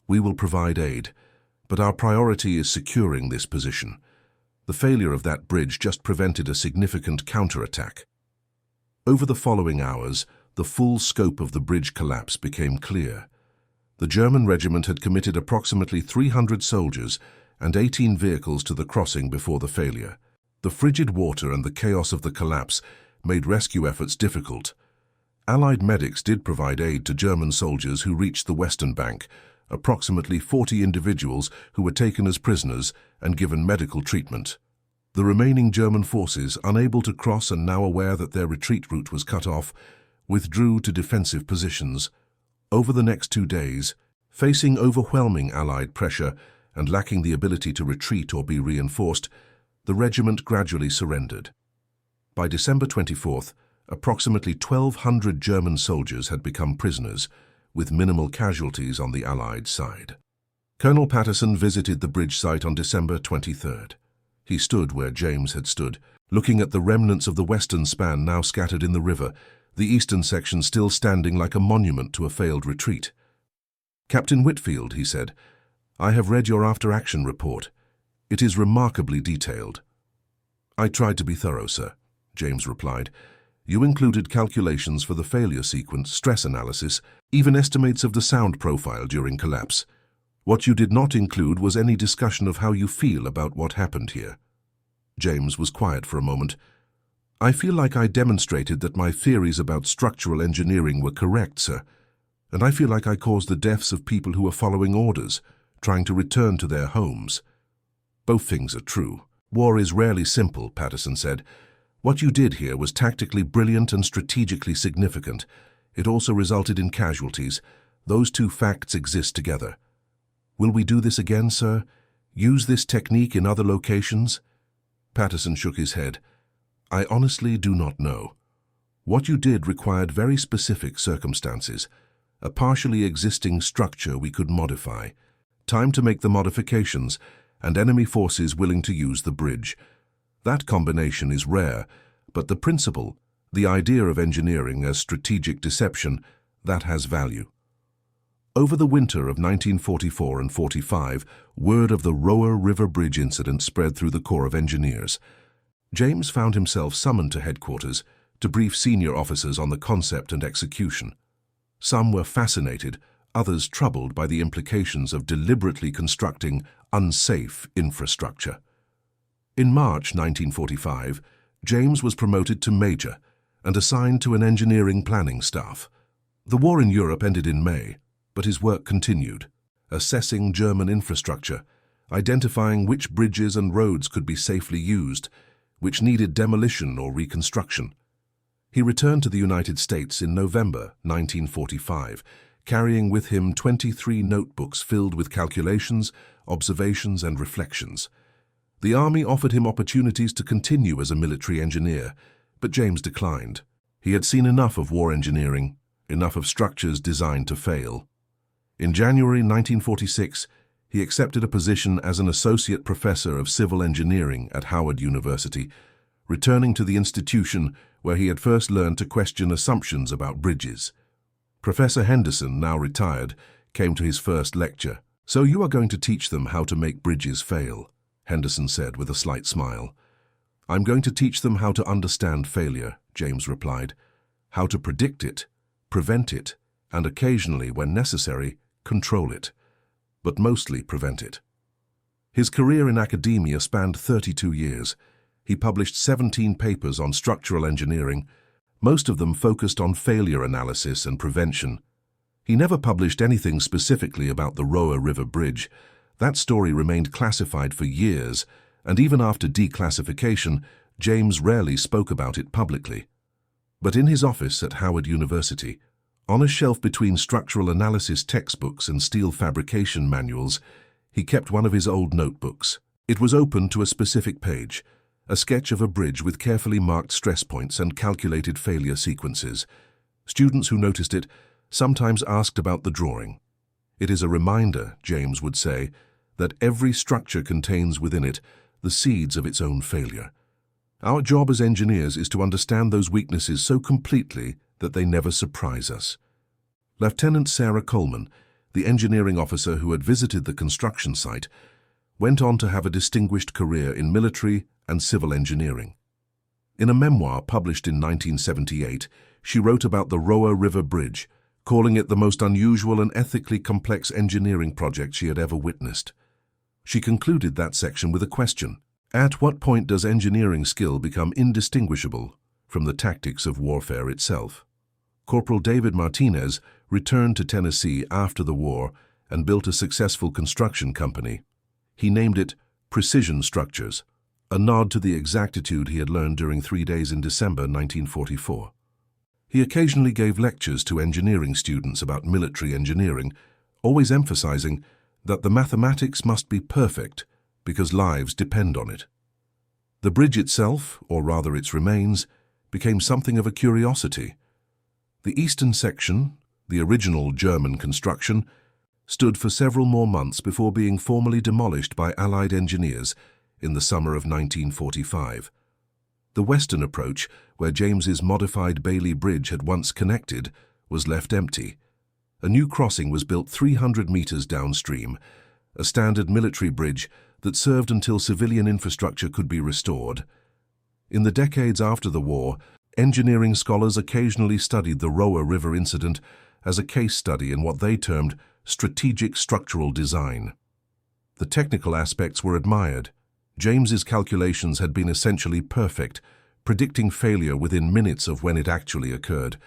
we will provide aid. But our priority is securing this position. The failure of that bridge just prevented a significant counterattack. Over the following hours, the full scope of the bridge collapse became clear. The German regiment had committed approximately 300 soldiers and 18 vehicles to the crossing before the failure. The frigid water and the chaos of the collapse made rescue efforts difficult. Allied medics did provide aid to German soldiers who reached the western bank, approximately 40 individuals who were taken as prisoners and given medical treatment. The remaining German forces, unable to cross and now aware that their retreat route was cut off, withdrew to defensive positions. Over the next 2 days, facing overwhelming Allied pressure and lacking the ability to retreat or be reinforced, the regiment gradually surrendered. By December 24th, approximately 1,200 German soldiers had become prisoners, with minimal casualties on the Allied side. Colonel Patterson visited the bridge site on December 23rd. He stood where James had stood, looking at the remnants of the western span now scattered in the river, the eastern section still standing like a monument to a failed retreat. Captain Whitfield, he said, I have read your after-action report. It is remarkably detailed. I tried to be thorough, sir, James replied. You included calculations for the failure sequence, stress analysis, even estimates of the sound profile during collapse. What you did not include was any discussion of how you feel about what happened here. James was quiet for a moment. I feel like I demonstrated that my theories about structural engineering were correct, sir, and I feel like I caused the deaths of people who were following orders, trying to return to their homes. Both things are true. War is rarely simple, Patterson said. What you did here was tactically brilliant and strategically significant. It also resulted in casualties. Those two facts exist together. Will we do this again, sir? Use this technique in other locations? Patterson shook his head. I honestly do not know. What you did required very specific circumstances, a partially existing structure we could modify, time to make the modifications, and enemy forces willing to use the bridge. That combination is rare, but the principle, the idea of engineering as strategic deception, that has value. Over the winter of 1944 and 45, word of the Roa River Bridge incident spread through the Corps of Engineers. James found himself summoned to headquarters to brief senior officers on the concept and execution. Some were fascinated, others troubled by the implications of deliberately constructing unsafe infrastructure. In March 1945, James was promoted to major and assigned to an engineering planning staff. The war in Europe ended in May, but his work continued, assessing German infrastructure, identifying which bridges and roads could be safely used, which needed demolition or reconstruction. He returned to the United States in November 1945, carrying with him 23 notebooks filled with calculations, observations, and reflections. The Army offered him opportunities to continue as a military engineer, but James declined. He had seen enough of war engineering, enough of structures designed to fail. In January 1946, he accepted a position as an associate professor of civil engineering at Howard University, returning to the institution where he had first learned to question assumptions about bridges. Professor Henderson, now retired, came to his first lecture. "So you are going to teach them how to make bridges fail," Henderson said with a slight smile. "I'm going to teach them how to understand failure," James replied, "how to predict it, prevent it, and occasionally, when necessary, control it, but mostly prevent it." His career in academia spanned 32 years. He published 17 papers on structural engineering, most of them focused on failure analysis and prevention. He never published anything specifically about the Roa River Bridge. That story remained classified for years, and even after declassification, James rarely spoke about it publicly. But in his office at Howard University, on a shelf between structural analysis textbooks and steel fabrication manuals, he kept one of his old notebooks. It was open to a specific page, a sketch of a bridge with carefully marked stress points and calculated failure sequences. Students who noticed it sometimes asked about the drawing. It is a reminder, James would say, that every structure contains within it the seeds of its own failure. Our job as engineers is to understand those weaknesses so completely that they never surprise us. Lieutenant Sarah Coleman, the engineering officer who had visited the construction site, went on to have a distinguished career in military and civil engineering. In a memoir published in 1978, she wrote about the Roa River Bridge, calling it the most unusual and ethically complex engineering project she had ever witnessed. She concluded that section with a question: at what point does engineering skill become indistinguishable from the tactics of warfare itself? Corporal David Martinez returned to Tennessee after the war and built a successful construction company. He named it Precision Structures, a nod to the exactitude he had learned during 3 days in December 1944. He occasionally gave lectures to engineering students about military engineering, always emphasizing that the mathematics must be perfect because lives depend on it. The bridge itself, or rather its remains, became something of a curiosity. The eastern section, the original German construction, stood for several more months before being formally demolished by Allied engineers in the summer of 1945. The western approach, where James's modified Bailey Bridge had once connected, was left empty. A new crossing was built 300 meters downstream, a standard military bridge that served until civilian infrastructure could be restored. In the decades after the war, engineering scholars occasionally studied the Roa River incident as a case study in what they termed strategic structural design. The technical aspects were admired. James's calculations had been essentially perfect, predicting failure within minutes of when it actually occurred.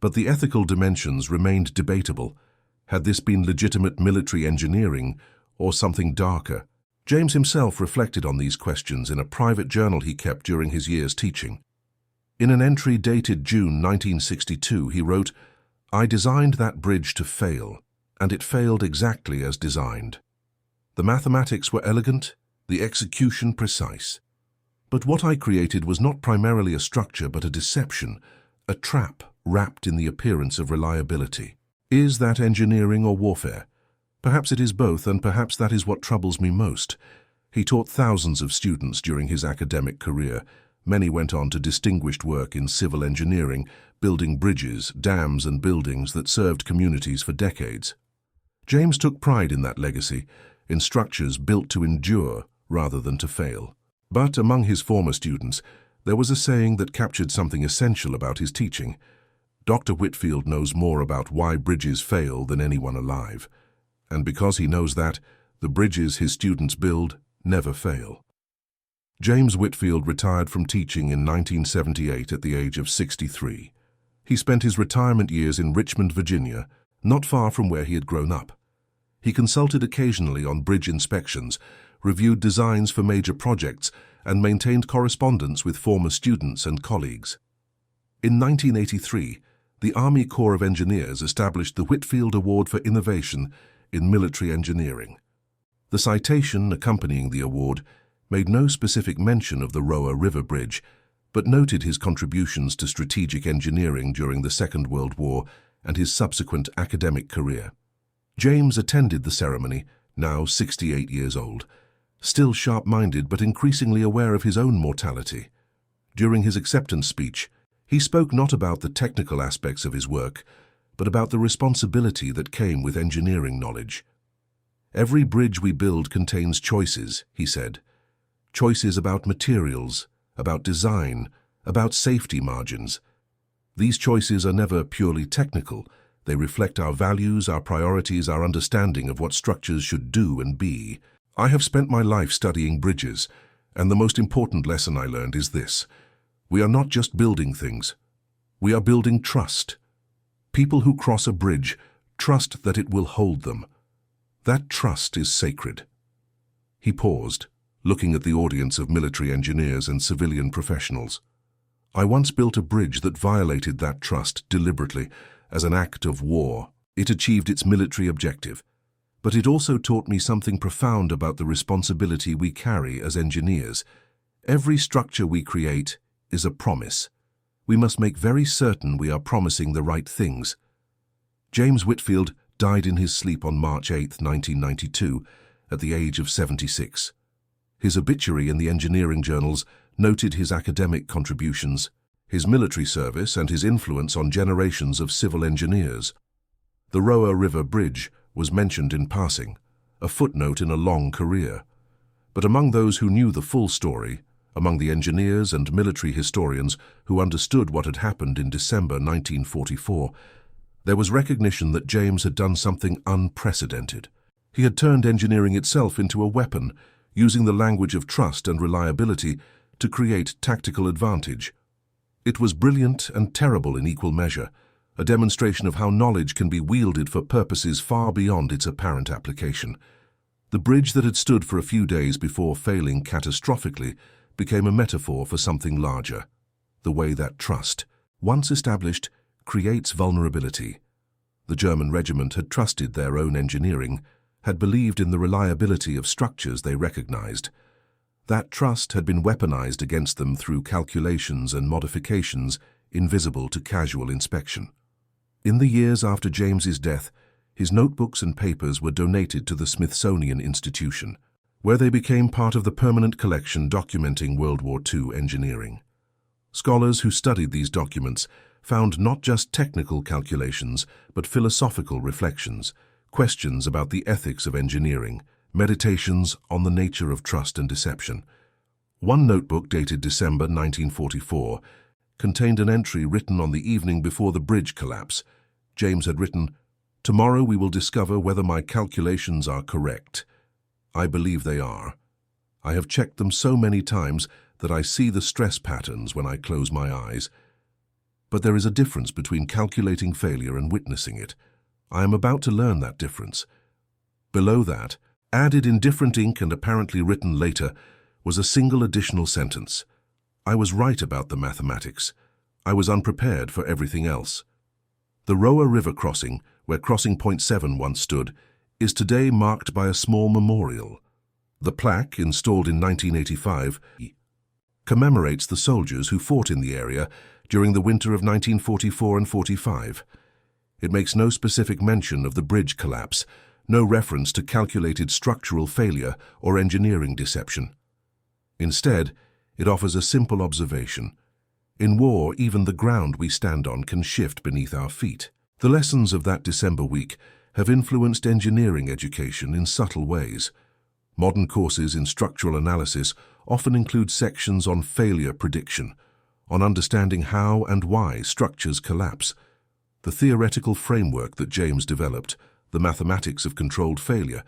But the ethical dimensions remained debatable. Had this been legitimate military engineering or something darker? James himself reflected on these questions in a private journal he kept during his years teaching. In an entry dated June 1962, he wrote, "I designed that bridge to fail, and it failed exactly as designed. The mathematics were elegant, the execution precise. But what I created was not primarily a structure but a deception, a trap wrapped in the appearance of reliability. Is that engineering or warfare? Perhaps it is both, and perhaps that is what troubles me most." He taught thousands of students during his academic career. Many went on to distinguished work in civil engineering, building bridges, dams, and buildings that served communities for decades. James took pride in that legacy, in structures built to endure rather than to fail. But among his former students, there was a saying that captured something essential about his teaching: "Dr. Whitfield knows more about why bridges fail than anyone alive. And because he knows that, the bridges his students build never fail." James Whitfield retired from teaching in 1978 at the age of 63. He spent his retirement years in Richmond, Virginia, not far from where he had grown up. He consulted occasionally on bridge inspections, reviewed designs for major projects, and maintained correspondence with former students and colleagues. In 1983, the Army Corps of Engineers established the Whitfield Award for Innovation in Military Engineering. The citation accompanying the award made no specific mention of the Roa River Bridge, but noted his contributions to strategic engineering during the Second World War and his subsequent academic career. James attended the ceremony, now 68 years old, still sharp-minded but increasingly aware of his own mortality. During his acceptance speech, he spoke not about the technical aspects of his work, but about the responsibility that came with engineering knowledge. "Every bridge we build contains choices," he said. "Choices about materials, about design, about safety margins. These choices are never purely technical. They reflect our values, our priorities, our understanding of what structures should do and be. I have spent my life studying bridges, and the most important lesson I learned is this: we are not just building things. We are building trust. People who cross a bridge Trust that it will hold them. That trust is sacred." He paused, looking at the audience of military engineers and civilian professionals. "I once built a bridge that violated that trust deliberately, as an act of war. It achieved its military objective. But it also taught me something profound about the responsibility we carry as engineers. Every structure we create is a promise. We must make very certain we are promising the right things." James Whitfield died in his sleep on March 8, 1992, at the age of 76. His obituary in the engineering journals noted his academic contributions, his military service, and his influence on generations of civil engineers. The Roa River Bridge was mentioned in passing, a footnote in a long career. But among those who knew the full story, among the engineers and military historians who understood what had happened in December 1944, there was recognition that James had done something unprecedented. He had turned engineering itself into a weapon, using the language of trust and reliability to create tactical advantage. It was brilliant and terrible in equal measure, a demonstration of how knowledge can be wielded for purposes far beyond its apparent application. The bridge that had stood for a few days before failing catastrophically became a metaphor for something larger, the way that trust, once established, creates vulnerability. The German regiment had trusted their own engineering, had believed in the reliability of structures they recognized. That trust had been weaponized against them through calculations and modifications invisible to casual inspection. In the years after James's death, his notebooks and papers were donated to the Smithsonian Institution, where they became part of the permanent collection documenting World War II engineering. Scholars who studied these documents found not just technical calculations, but philosophical reflections, questions about the ethics of engineering, meditations on the nature of trust and deception. One notebook dated December 1944 contained an entry written on the evening before the bridge collapse. James had written, "Tomorrow we will discover whether my calculations are correct. I believe they are. I have checked them so many times that I see the stress patterns when I close my eyes. But there is a difference between calculating failure and witnessing it. I am about to learn that difference." Below that, added in different ink and apparently written later, was a single additional sentence. "I was right about the mathematics. I was unprepared for everything else." The Roa River crossing, where crossing point 7 once stood, is today marked by a small memorial. The plaque, installed in 1985, commemorates the soldiers who fought in the area during the winter of 1944 and 45. It makes no specific mention of the bridge collapse, no reference to calculated structural failure or engineering deception. Instead, it offers a simple observation. In war, even the ground we stand on can shift beneath our feet. The lessons of that December week have influenced engineering education in subtle ways. Modern courses in structural analysis often include sections on failure prediction, on understanding how and why structures collapse. The theoretical framework that James developed, the mathematics of controlled failure,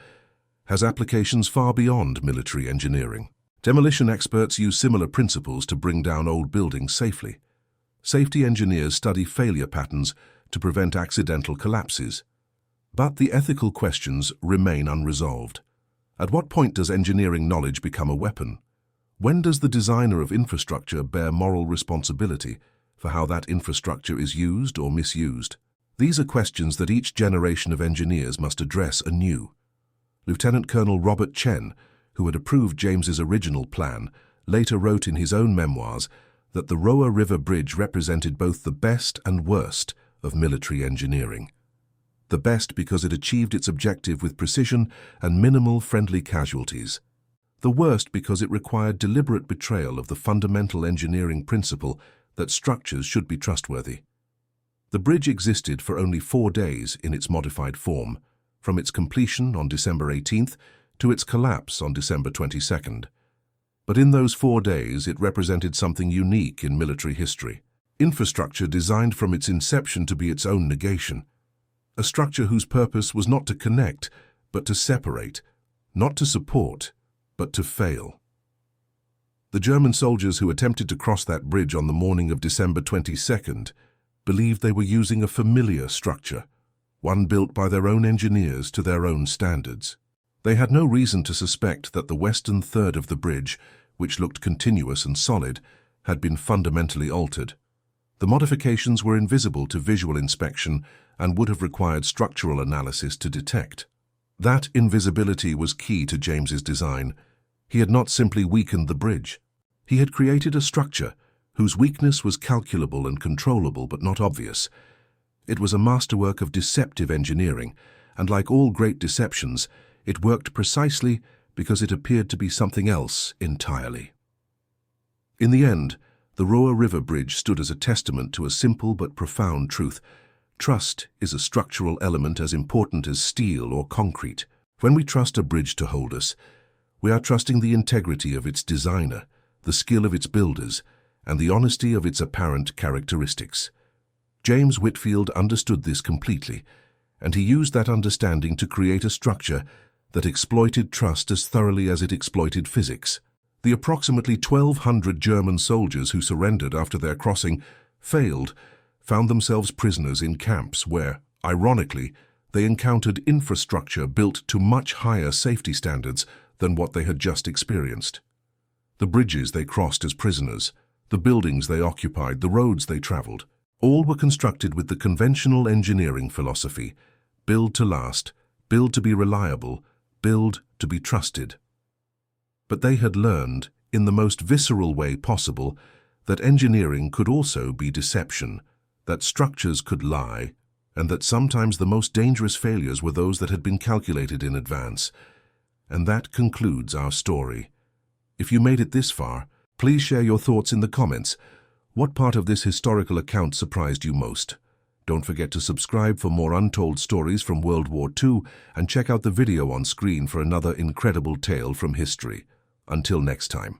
has applications far beyond military engineering. Demolition experts use similar principles to bring down old buildings safely. Safety engineers study failure patterns to prevent accidental collapses. But the ethical questions remain unresolved. At what point does engineering knowledge become a weapon? When does the designer of infrastructure bear moral responsibility for how that infrastructure is used or misused? These are questions that each generation of engineers must address anew. Lieutenant Colonel Robert Chen, who had approved James's original plan, later wrote in his own memoirs that the Roa River Bridge represented both the best and worst of military engineering. The best because it achieved its objective with precision and minimal friendly casualties. The worst because it required deliberate betrayal of the fundamental engineering principle that structures should be trustworthy. The bridge existed for only 4 days in its modified form, from its completion on December 18th to its collapse on December 22nd. But in those 4 days, it represented something unique in military history. Infrastructure designed from its inception to be its own negation. A structure whose purpose was not to connect, but to separate, not to support, but to fail. The German soldiers who attempted to cross that bridge on the morning of December 22nd believed they were using a familiar structure, one built by their own engineers to their own standards. They had no reason to suspect that the western third of the bridge, which looked continuous and solid, had been fundamentally altered. The modifications were invisible to visual inspection and would have required structural analysis to detect. That invisibility was key to James's design. He had not simply weakened the bridge. He had created a structure whose weakness was calculable and controllable but not obvious. It was a masterwork of deceptive engineering, and like all great deceptions, it worked precisely because it appeared to be something else entirely. In the end, the Roa River Bridge stood as a testament to a simple but profound truth. Trust is a structural element as important as steel or concrete. When we trust a bridge to hold us, we are trusting the integrity of its designer, the skill of its builders, and the honesty of its apparent characteristics. James Whitfield understood this completely, and he used that understanding to create a structure that exploited trust as thoroughly as it exploited physics. The approximately 1,200 German soldiers who surrendered after their crossing found themselves prisoners in camps where, ironically, they encountered infrastructure built to much higher safety standards than what they had just experienced. The bridges they crossed as prisoners, the buildings they occupied, the roads they traveled, all were constructed with the conventional engineering philosophy: build to last, build to be reliable, build to be trusted. But they had learned, in the most visceral way possible, that engineering could also be deception, that structures could lie, and that sometimes the most dangerous failures were those that had been calculated in advance. And that concludes our story. If you made it this far, please share your thoughts in the comments. What part of this historical account surprised you most? Don't forget to subscribe for more untold stories from World War II and check out the video on screen for another incredible tale from history. Until next time.